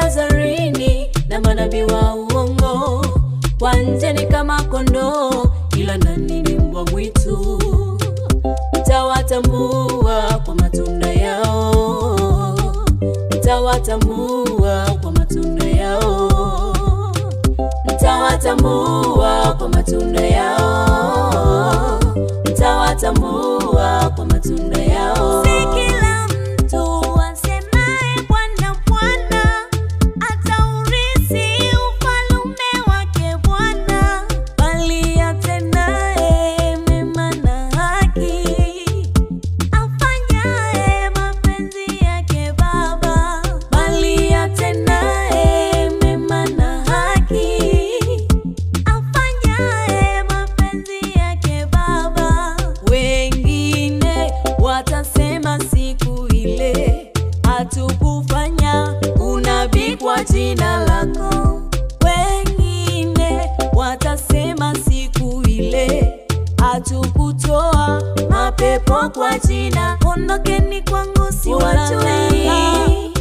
Azarini na manabii wa uongo. Kwa nje ni kama kondoo, ila ndani ni mbwa mwitu. Mtawatambua kwa matunda yao. Mtawatambua kwa matunda yao. Mtawatambua kwa matunda yao. Mtawatambua kwa matunda yao. Si kila mtu asemaye Bwana Bwana ataurithi ufalme wake Bwana, bali atendaye mema na haki, afanyaye mapenzi yake Baba. Bali atendaye mema na haki, afanyaye mapenzi yake Baba. wengine watasema siku ile hatukufanya unabii kwa jina lako. Wengine watasema siku ile hatukutoa mapepo kwa jina. Ondokeni kwangu siwajui.